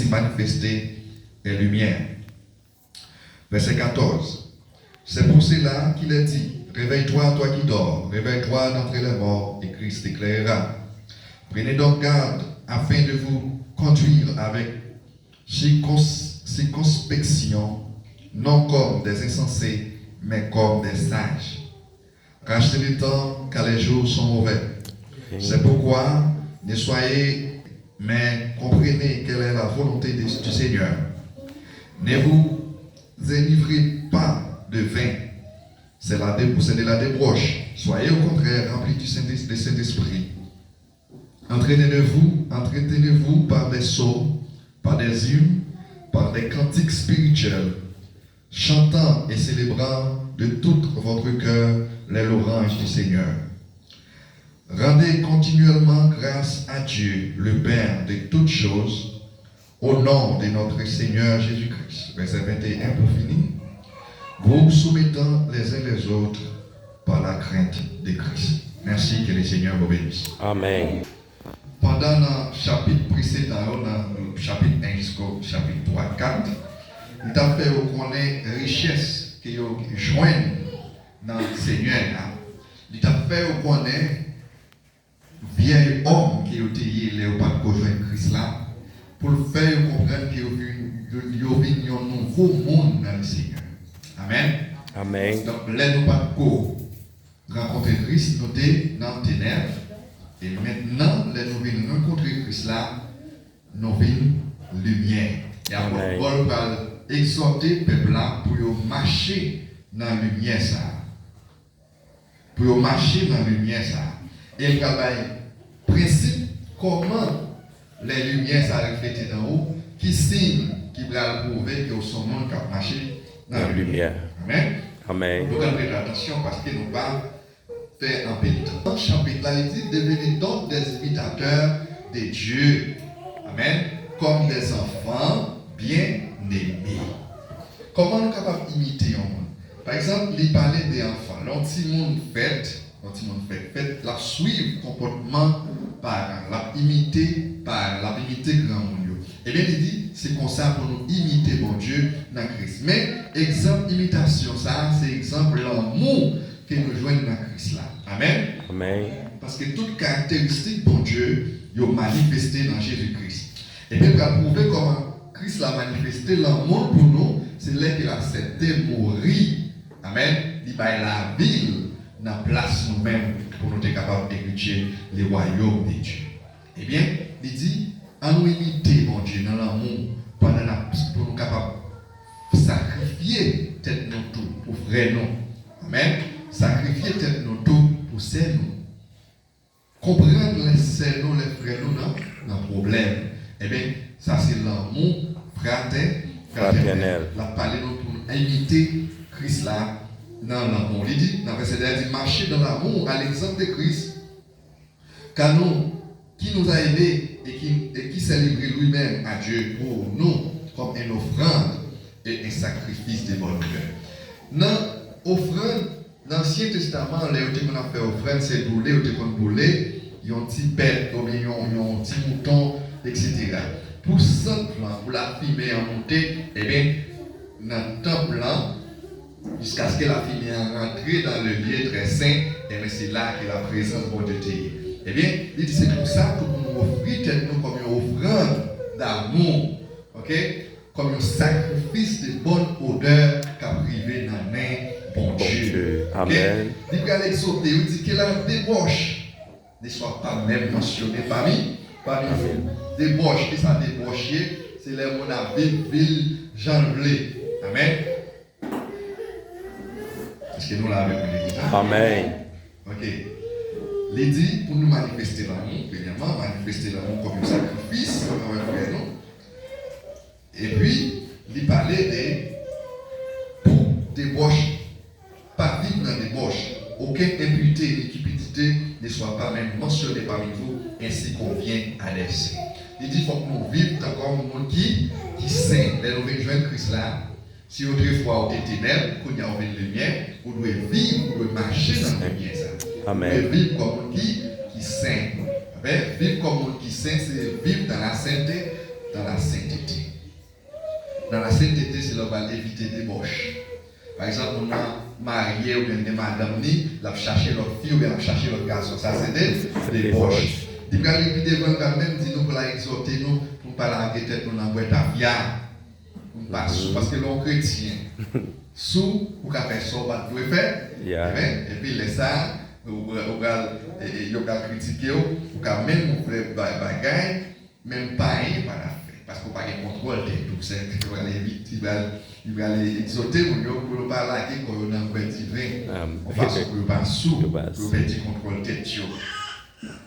Christ manifesté est lumière. Verset 14. C'est pour cela qu'il est dit, réveille-toi, toi qui dors, réveille-toi d'entre les morts, et Christ t'éclairera. Prenez donc garde afin de vous conduire avec circonspection, non comme des insensés, mais comme des sages. Rachetez le temps car les jours sont mauvais. C'est pourquoi ne soyez, mais comprenez quelle est la volonté du Seigneur. Ne vous enivrez pas de vin, c'est de la débauche. Soyez au contraire remplis du Saint-Esprit. Entretenez-vous par des psaumes, par des hymnes, par des cantiques spirituels, chantant et célébrant de tout votre cœur les louanges du Seigneur. Rendez continuellement grâce à Dieu, le Père de toutes choses, au nom de notre Seigneur Jésus-Christ. Verset 21 pour finir. Vous soumettant les uns les autres par la crainte de Christ. Merci, que le Seigneur vous bénisse. Amen. Pendant le chapitre précédent, dans le chapitre 1 jusqu'au chapitre 3, 4, il a fait reconnaître la richesse que vous joignent dans le Seigneur. Il a fait reconnaître vieil homme qui a été là, pas rejoindre Christ là, pour le faire comprendre qu'il y a un nouveau monde dans le Seigneur. Amen. Amen. Donc, là, nous pas rencontrer Christ, nous sommes dans les ténèbres. Et maintenant, là, nous venons rencontrer Christ là, nous venons lumière. Et après, Paul va exhorter le peuple là pour marcher dans la lumière ça. Pour marcher dans la lumière ça. Et il travaille principe comment les lumières ça reflètent d'en haut, qui signe, qui va prouver que son monde qui marché dans la lumière. Amen. Amen. Nous devons faire attention parce que nous va faire un peu de temps. Dans le chapitre là, il dit devenez donc des imitateurs de Dieu. Amen. Comme des enfants bien aimés. Comment nous sommes capables d'imiter un monde? Par exemple, il parlait des enfants. L'anti-monde fait, la suivre le comportement par la imiter grand monde. Et bien il dit, c'est comme ça pour nous imiter mon Dieu dans Christ. Mais exemple imitation, ça, c'est exemple l'amour que nous joignons dans Christ là. Amen. Amen. Parce que toute caractéristique bon Dieu, il est manifesté dans Jésus-Christ. Et bien pour prouver comment Christ l'a manifesté l'amour pour nous, c'est là qu'il a accepté mourir. Amen. Il va la ville dans la place nous-mêmes pour nous être capables d'hériter les royaumes de Dieu. Eh bien, il dit, à nous imiter, mon Dieu, dans l'amour, pour nous capables de sacrifier tête nous tout pour frère nous. Amen. Sacrifier tête nous tout pour c'est nous. Comprendre les c'est nous, les frères nous, dans le problème. Eh bien, ça c'est l'amour fraternel. La parler nous pour imiter Christ là dans l'amour. Il dit, dans le verset 1, il dit, marcher dans l'amour à l'exemple de Christ. Car nous, qui nous a aidés et qui s'est livré lui-même à Dieu pour nous, comme une offrande et un sacrifice de bonne cœur. Dans l'offrande, dans l'Ancien Testament, les gens qui ont fait offrande, c'est brûler, ils ont brûlé, ils ont petit bête, ils ont petit mouton, etc. Pour ça, pour la fumée en montée, eh bien, dans le temple, jusqu'à ce que la fumée rentre dans le lieu très saint, et bien c'est là que la présence de Dieu est. Eh bien, il dit c'est pour ça que nous offrons nous comme une offrande d'amour, ok? Comme un sacrifice de bonne odeur qu'a privé dans la main bon Dieu. Amen. Il dit à l'exhorter, il dit que la débauche ne soit pas même mentionnée parmi vous. Débauche, et ça débaucher, c'est les mots à ville, janvelé. Amen. Est-ce que nous l'avons avec nous? Amen. Ok. Il dit pour nous manifester l'amour, premièrement, manifester l'amour comme un sacrifice, comme un frère, non? Et puis, il parlait de pour débauche, pas vivre dans débauche, aucune impunité ni cupidité ne soit pas même mentionné parmi vous, ainsi qu'on vient à l'essai. Il dit qu'il faut que nous vivions comme un monde qui saint. Là, nous venons joindre Christ là. Si autrefois on était ténèbres, qu'on y a une lumière, vous devez vivre, vous devez marcher dans la lumière. Amen. Vous devez vivre comme un qui saint. Vivre comme un qui saint, c'est vivre dans la sainteté dans la sainteté. Dans la sainteté, c'est là qu'on va éviter des débauches. Par exemple, on a marié ou bien des madame ni, la chercher l'autre fille ou bien la chercher l'autre garçon. Ça, c'est des débauches. Il va éviter vraiment même dire nous pour la exhorter nous pour pas la tête nous dans boîte à via. Parce que l'on chrétien sous ou qu'a fait ça pas doit faire. Et puis les ça ou va critiquer ou qu'a même faire bagaille même pas par la fait parce qu'on pas de contrôle de tout ça il va aller exhorter pour ne pas laguer quand on a un petit vin parce que pas sous pour petit contrôle tête.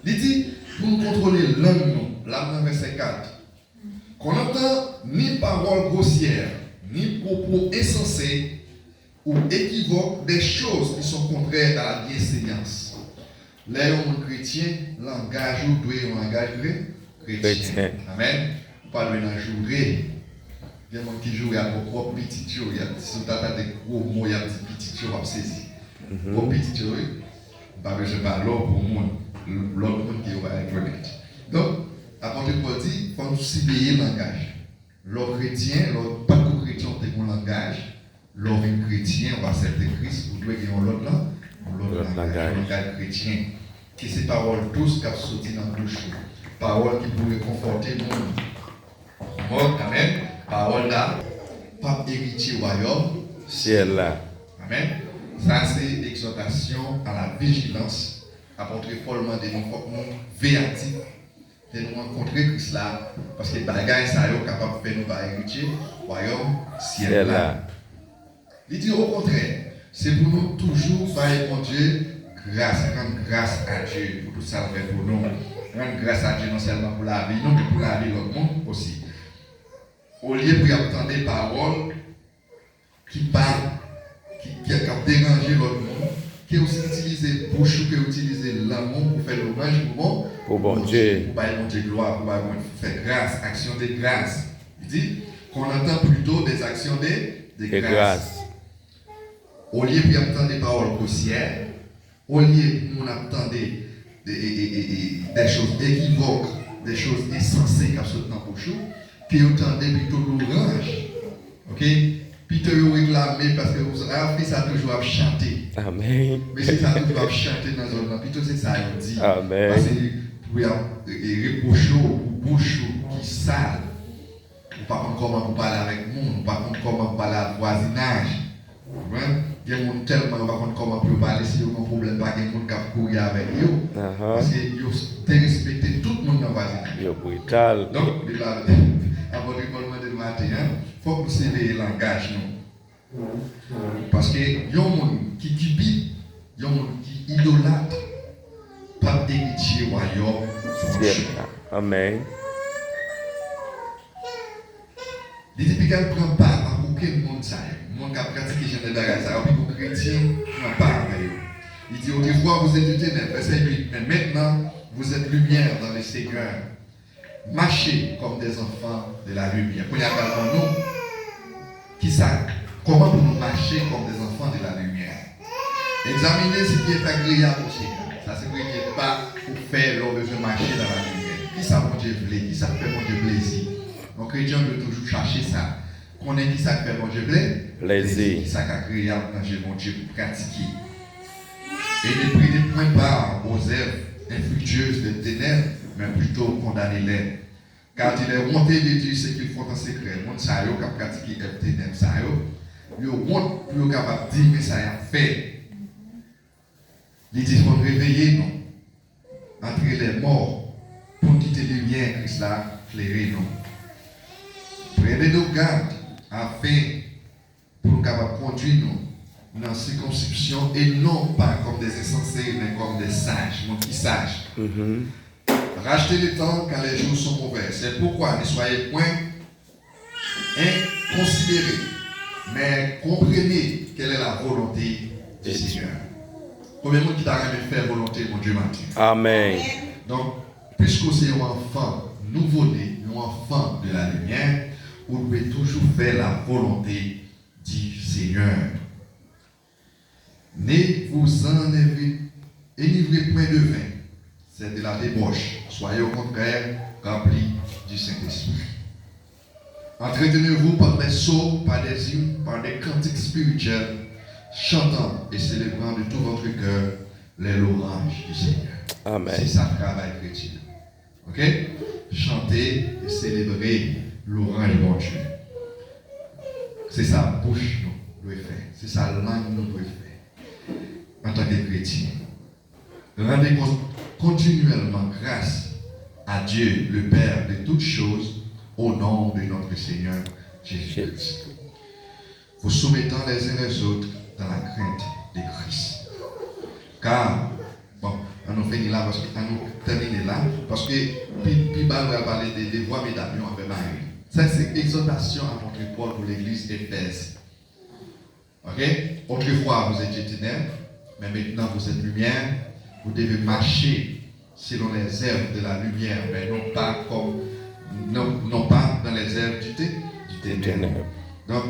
Il dit pour nous contrôler l'homme nous là verset 4 qu'on entend ni paroles grossières ni propos insensés ou équivoques des choses qui sont contraires à la bienséance. Les hommes chrétiens, langage ou doit un langage chrétien. Amen. Pas de jouer. Il y a des gens qui jouent à vos propres petits choses. Il y a des gros mots, il y a des petits choses à saisir. Vos petits choses, je ne parle pas pour l'autre monde qui va être honnête. Donc, apôtre Paul dit, il faut nous cibler le langage. L'homme chrétien, pas de chrétien, c'est mon langage. L'homme chrétien, on va accepter Christ, vous devez avoir l'autre langage chrétien. Qui c'est paroles tous qui sont sorties dans le bouche. Paroles qui pourraient conforter le monde. Amen. Paroles là, pas héritier royaume. Ciel là. Amen. Ça c'est l'exhortation à la vigilance. Apôtre Paul m'a dit, nous véatifs. De nous rencontrer Christ là. Parce que les bagages ça est capable de faire nous par héritier royaume ciel là. Il dit au contraire, c'est pour nous toujours faire mon Dieu grâce, rendre grâce à Dieu pour tout ça fait pour nous. Rendre grâce à Dieu non seulement pour la vie, non, mais pour la vie de l'autre monde aussi. Au lieu de entendre des paroles qui parlent, qui dérangent l'autre monde, qui aussi utilisent bouche ou qui utilisent l'amour pour faire l'hommage pour bon Dieu. Pour faire mon Dieu gloire, pour faire grâce, action de grâce. Il dit qu'on entend plutôt des actions de grâce. Au lieu d'entendre des paroles grossières, au lieu d'entendre des choses équivoques, des choses insensées qui sont dans le chou, qui entendez plutôt l'orange. Ok? Plutôt réclamer parce que vous avez ça toujours à chanter. Amen. Mais c'est ça toujours à chanter dans le zone. Plutôt c'est ça qu'on dit. Amen. Parce que pour reprocher ou bouche qui sale. Ou pas comment vous parler avec le monde, ou pas comment vous parler avec le voisinage. Il y a des gens tellement pas comment vous parler si vous avez un problème, pas de gens qui courir avec vous. Parce que vous respectez tout le monde dans le voisinage. Vous êtes brutal. Donc, avant de parler de matin, il faut que vous sachiez le langage. Parce que il y a des gens qui bit, il y a des gens qui idolâtrent, pas d'héritier royaume. Amen. Les typiques ne prennent pas à aucun monde ça. Le monde qui a pratiqué les bagages, ça, puis les chrétiens ne pas avec eux. Il dit autrefois vous êtes du ténèbres, verset 8, mais maintenant vous êtes lumière dans le Seigneur. Marchez comme des enfants de la lumière. Pour y avoir nous, qui ça? Comment pour nous marcher comme des enfants de la lumière? Examinez ce qui est agréable au Seigneur. Ça c'est n'est pas pour faire l'on besoin de marcher dans la lumière. Qui ça mon Dieu voulait? Qui ça fait mon Dieu plaisir? Donc chrétien doit toujours chercher ça. Qu'on ait qui ça fait mon Dieu plaisir. Qui ça agréable dans mon Dieu pour pratiquer. Et ne prenez point part aux œuvres infructueuses des ténèbres, mais plutôt condamnez-les. Car il est honté de dire ce qu'ils font en secret. Le monde ça qui a pratiqué les ténèbres, ça il honte pour capable de dire mais ça a fait. Il dit qu'il faut réveiller nous, entre les morts, pour quitter les lumières, Christ là, flérer nous. Prenez nos gardes afin pour nous capables de conduire nous dans la circonscription et non pas comme des insensés, mais comme des sages, mon qui sages. Rachetez le temps quand les jours sont mauvais. C'est pourquoi ne soyez point inconsidérés, mais comprenez quelle est la volonté du Seigneur. Combien de monde qui t'a jamais fait volonté, mon Dieu, Mathieu? Amen. Donc, puisque vous êtes un enfant nouveau-né, un enfant de la lumière, vous devez toujours faire la volonté du Seigneur. Ne vous enivrez point de vin, c'est de la débauche. Soyez au contraire remplis du Saint-Esprit. Entretenez-vous par des sceaux, par des hymnes, par des cantiques spirituels, chantant et célébrant de tout votre cœur les louanges du Seigneur. Amen. C'est ça le travail chrétien. Ok? Chanter et célébrer l'orange de mon Dieu. C'est ça bouche nous doit faire. C'est ça langue nous doit faire. En tant que chrétien. Rendez continuellement grâce à Dieu, le Père de toutes choses, au nom de notre Seigneur Jésus-Christ. Vous soumettant les uns les autres dans la crainte de Christ. Car, bon, on nous finit là, parce que on nous termine là, parce que puis on va parler des voies médaillons avec Marie. Ça, c'est exhortation à notre Paul pour l'église Éphèse. Ok? Autrefois, vous étiez ténèbres, mais maintenant vous êtes lumière. Vous devez marcher selon les œuvres de la lumière, mais non pas dans les œuvres du ténèbre. Donc,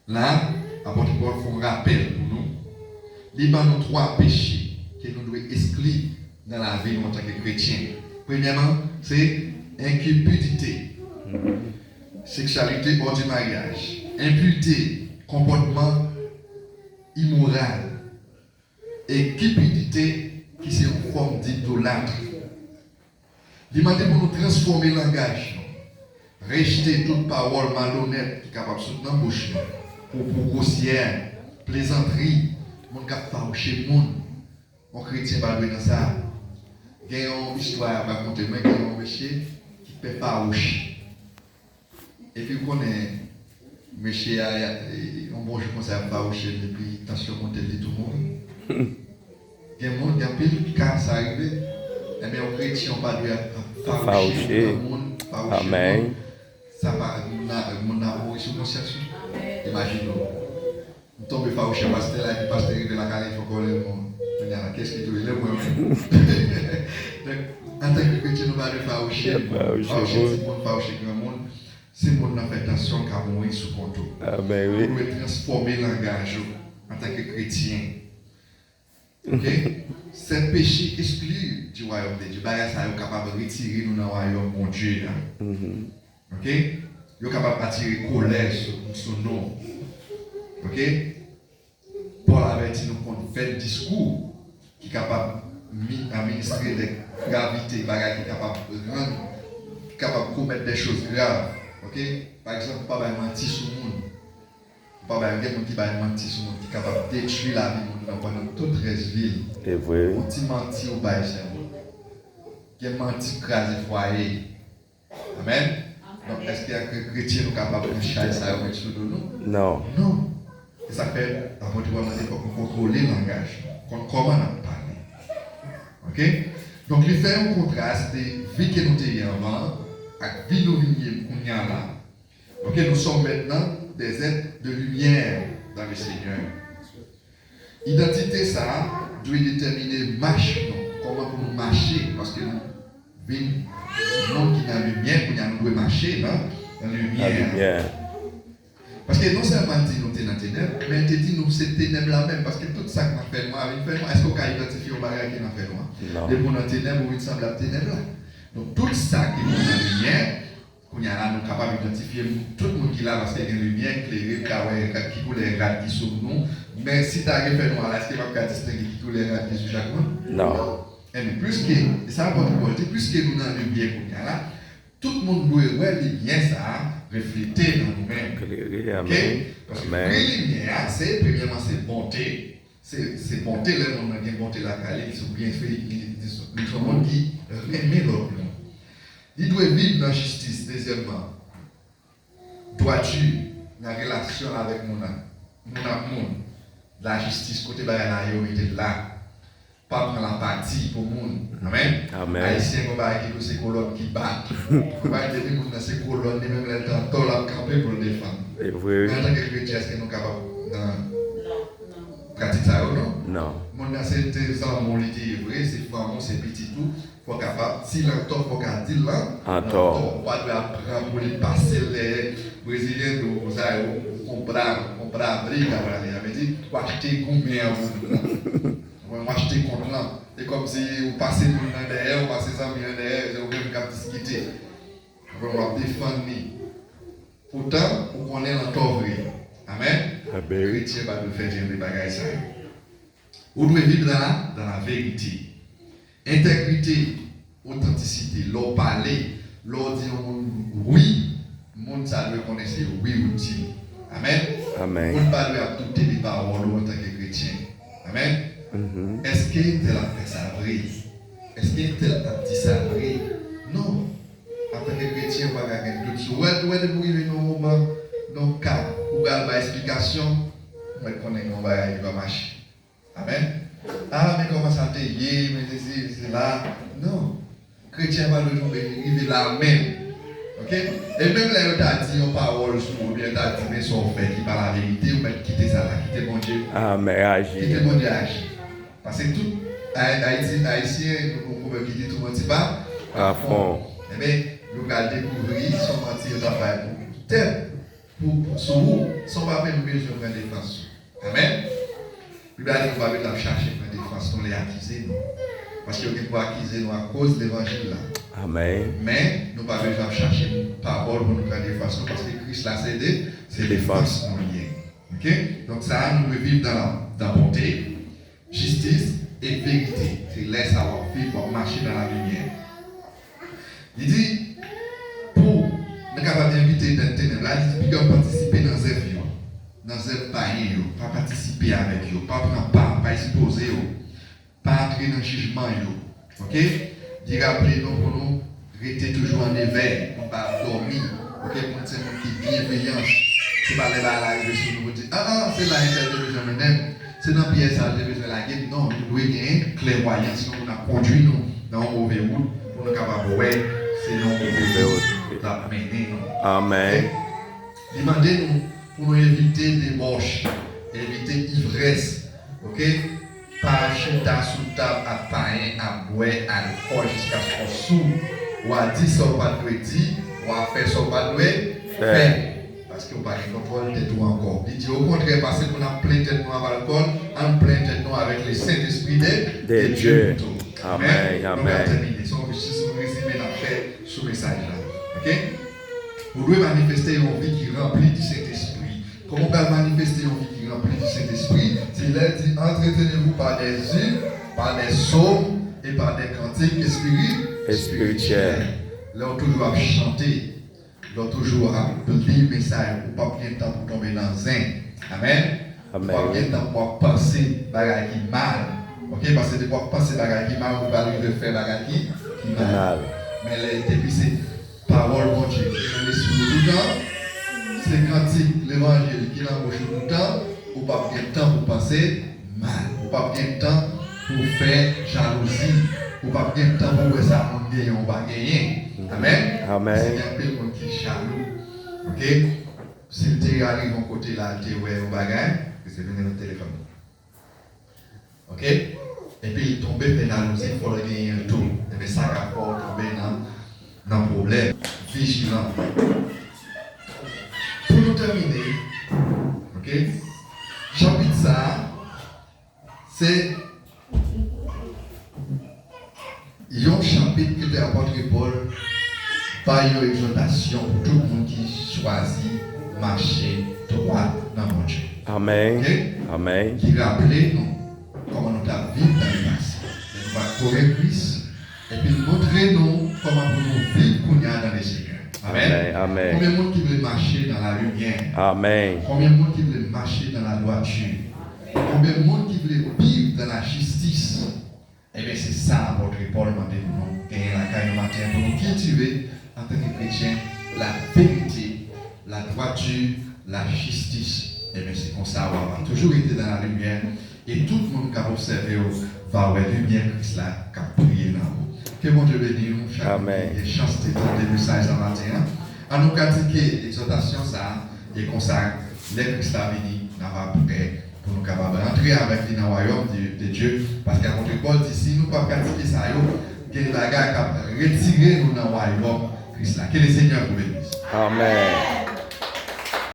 là, apôtre Paul fait un rappel pour nous. Il y a nos 3 péchés que nous devons exclure dans la vie en tant que chrétien. Premièrement, c'est incupidité, sexualité hors du mariage, impureté, comportement immoral, et cupidité qui c'est une forme d'idolâtre. Il demande pour nous transformer le langage, rejeter toute parole malhonnête qui est capable de soutenir dans la bouche, pour grossière, plaisanterie, mon cap fâcher monde. Mon chrétien va dans ça. Il y a une histoire à raconter, moi, il y a un monsieur qui peut fâcher. Et puis, vous connaissez, monsieur a un bon jour comme ça, fâcher, et puis, attention, monter tout le monde. Il y a un monde, il y a un peu de cas, ça arrive. Et bien, au chrétien, on va lui fâcher le monde. Amen. Ça va, mon amour, sur mon cherche. Imaginons. On tombe fâché, parce que là, il passe de la Californie, il faut qu'on le monde. Qu'est-ce qui te dit? En tant que chrétien, nous allons fâcher. Fâcher grand monde. C'est mon affectation qui a mouru sous contrôle. Amen, oui. Nous devons transformer le langage en tant que chrétien. Ok? C'est péché exclu du royaume de Dieu. Ça est capable de retirer nous dans le royaume de Dieu. Ok? Il est capable d'attirer colère sur nous. Ok? Paul avait dit nous qu'on fait le discours qui est capable d'administrer des gravités, qui est capable de commettre des choses graves. Ok? Par exemple, pas de mentir sur le monde. Pas de quelqu'un qui va mentir sur le monde, qui est capable de détruire la vie de pendant toute 13 villes. C'est vrai. On dit mentir au bail, qui est menti craser foyer. Amen. Donc, est-ce qu'il y a que chrétien qui est capable de changer ça avec sur nous? Non. Non. Et ça fait, à votre moment, il faut contrôler le langage, comment on parle. Ok? Donc, il fait un contraste de vie que nous avons avant avec la vie nous venons là. Ok? Nous sommes maintenant des êtres de lumière dans le Seigneur. Identité, ça doit déterminer marche, comment nous marcher, parce que nous venons du monde qui est dans la lumière, nous devons marcher dans la lumière. Parce que non seulement dit nous sommes dans les ténèbres, mais il dit nous c'est ténèbres là même. Parce que tout ça qu'on a fait moi, est-ce qu'on peut identifier au bagage qui a fait moi? Non. Les bons dans les ténèbres, ils semblent à ténèbres là. Donc tout ça qui est dans la lumière, qu'on y a là, nous sommes capables d'identifier tout le monde qui est là parce qu'il y a une lumière éclairée, qui coule les rats qui sont nous. Mais si tu as fait noir là, est-ce qu'il va distinguer qui coule les rats qui sont chaque monde? Non. Et plus que, ça va pas plus que nous dans la lumière qu'on y a là, tout le monde doit voir les liens ça. Refléter dans nous-mêmes. Okay? Parce que la lumière, c'est premièrement c'est bonté. C'est bonté, là, on a bien bonté la qualité, ils sont bien faits, ils sont monde qui aime l'autre. Il doit vivre dans la justice, deuxièmement. Dois-tu, dans la relation avec mon amour, la justice, côté Bayanayo, il est là. Pas prendre la partie pour le monde. Amen. Amen. Haïtien, on va dire que c'est colonnes qui battent. On va dire que dans ces colonnes, même les temps, la camper pour le défendre. C'est vrai. Mais en tant que chrétien, est-ce que nous sommes capables de pratiquer ça ou non? Non. Mon c'est mon idée vrai, c'est vraiment c'est petit tout. Faut capable, si l'entend, faut qu'à dire là. Entend. On va apprendre pour les passer les Brésiliens, on brave, il avait dit, on va acheter combien on va acheter contre là. C'est comme si vous passez mon derrière, vous passez ça derrière, vous avez même qu'à discuter. On va défendre. Pourtant, on connaît l'encore vrai. Amen. Amen. Chrétien va nous faire dire des bagages ça. Vous devez vivre dans la vérité. Intégrité, authenticité, leur parler, leur dire oui, le monde ça doit connaître oui ou non. Amen. Amen. On ne pas doit douter des paroles en tant que chrétien. Amen. Est-ce qu'il tel a fait ça vrai? Est-ce qu'il tel a dit ça vrai? Non. En tant que chrétien, on va gagner tout ça. Où est-ce que vous vivez dans le moment, dans le cas, où vous avez explication, on va connaître qu'on va marcher. Amen. Ah, mais comment ça t'est? Mais c'est là. Non. Chrétien va le vivre là même. Ok? Et même là, on t'a dit une parole sur ou bien t'as dit, mais son fait qui parle la vérité, ou bien quitter ça là, quitter mon Dieu. Amen. Agir. Quitter mon Dieu agir. Parce que tout Haïtien, nous pouvons quitter tout le monde, c'est pas À fond. Eh bien, nous allons découvrir son mentir travail pour sous, sans pas même besoin de défense. Amen. Nous allons pas chercher une défense, nous les accuser. Parce que nous pouvons accuser nous à cause de l'évangile là. Amen. Mais nous n'avons pas besoin de chercher une parole pour nous prendre défense parce que Christ l'a cédé, c'est défense nous liée. Ok? Donc ça, nous devons vivre dans la bonté, justice et vérité. C'est laisse avoir vivre pour marcher dans la lumière. Il dit, pour nous capables d'inviter dans le ténèbre, là, il dit, puis participer dans les œuvres, dans les œuvres païennes, pas participer avec eux, pas prendre part, pas exposer, pas entrer dans le jugement. Ok? Il rappelle nous pour nous rester toujours en éveil, pour ne pas dormir. Ok? Pour nous, c'est nous qui bienveillance. C'est pas les balages de ce nous dire, c'est là qu'il y a besoin de nous. C'est dans la pièce, il y a besoin de la guerre. Non, nous devons gagner clairvoyance, sinon on a conduit nous dans un mauvais route pour nous capables de voir. C'est non pour la mener. Amen. Demandez-nous pour nous éviter des débauche, éviter ivresse. Ok? Pas acheter sous table à pain, à boire, à alcool jusqu'à ce qu'on sous. Ou à dire ce qu'on pas doit dire, ou à faire ce qu'on pas doit faire. Parce qu'on n'a pas de contrôle de tout encore. Il dit au contraire, parce qu'on a plein de tête noire avec l'alcool, on plein de tête noire avec le Saint-Esprit de Dieu. Amen. On va terminer. Si on résume après ce message-là. Ok? Vous devez manifester une vie qui remplit du Saint-Esprit. Comment on peut manifester une vie qui remplit du Saint-Esprit? C'est là dit entretenez-vous par des hymnes, par des psaumes et par des cantiques spirituels. Là, on toujours à chanter. Là, toujours à lire le message. Pour pas bien de temps pour tomber dans un. Amen. Pour pas bien de temps pour penser bagaille qui mal. Ok? Parce que de quoi penser bagaille qui mal, on va arriver de faire bagaille qui mal. Mais depuis c'est parole bon Dieu qui est sur tout le temps, c'est cantique, l'évangile qui est en bouche tout le temps, ou pas bien de temps pour penser mal, ou pas bien de temps pour faire jalousie, ou pas bien de temps pour voir ça, on gagne, on va gagner. Amen. Amen. C'est un peu monde qui est jaloux. Ok? Si tu arrives à côté là, tu es au bagage, c'est venu le téléphone. Ok? Et puis il tombe dans la jalousie, il faut le gagner un tour. Et puis ça va tomber dans le problème. Vigilant. Pour nous terminer, ok? Chapitre ça, c'est un chapitre que l'apôtre Paul par une exhortation pour tout le monde qui choisit marcher droit dans mon Dieu. Amen. Okay? Amen. Qui rappelait nous comment nous avons vécu dans le passé. Nous va courir Christ et puis montrer nous comment nous vivons dans les Seigneurs. Amen. Amen. Combien de monde qui veut marcher dans la lumière? Amen. Combien de monde qui veut marcher dans la droiture? Combien de monde qui veut vivre dans la justice? Eh bien, c'est ça, votre Paul m'a dit, nous gagner la caille matin pour nous cultiver en tant que chrétiens la vérité, la droiture, la justice. Eh bien, c'est comme ça, on va toujours été dans la lumière et tout le monde qui a observé va voir la lumière Christ là, qui a prié là. Que mon Dieu bénisse nous, chaque et chance de des messages en matin. À nous pratiquer l'exhortation, ça, et comme ça, les Christ a venu, nous avons prêt pour nous capables d'entrer avec lui dans le royaume de Dieu. Parce qu'à notre Paul dit, si nous ne pouvons pas pratiquer ça, que les bagages retirer nous dans le royaume Christ là. Que le Seigneur vous bénisse. Amen.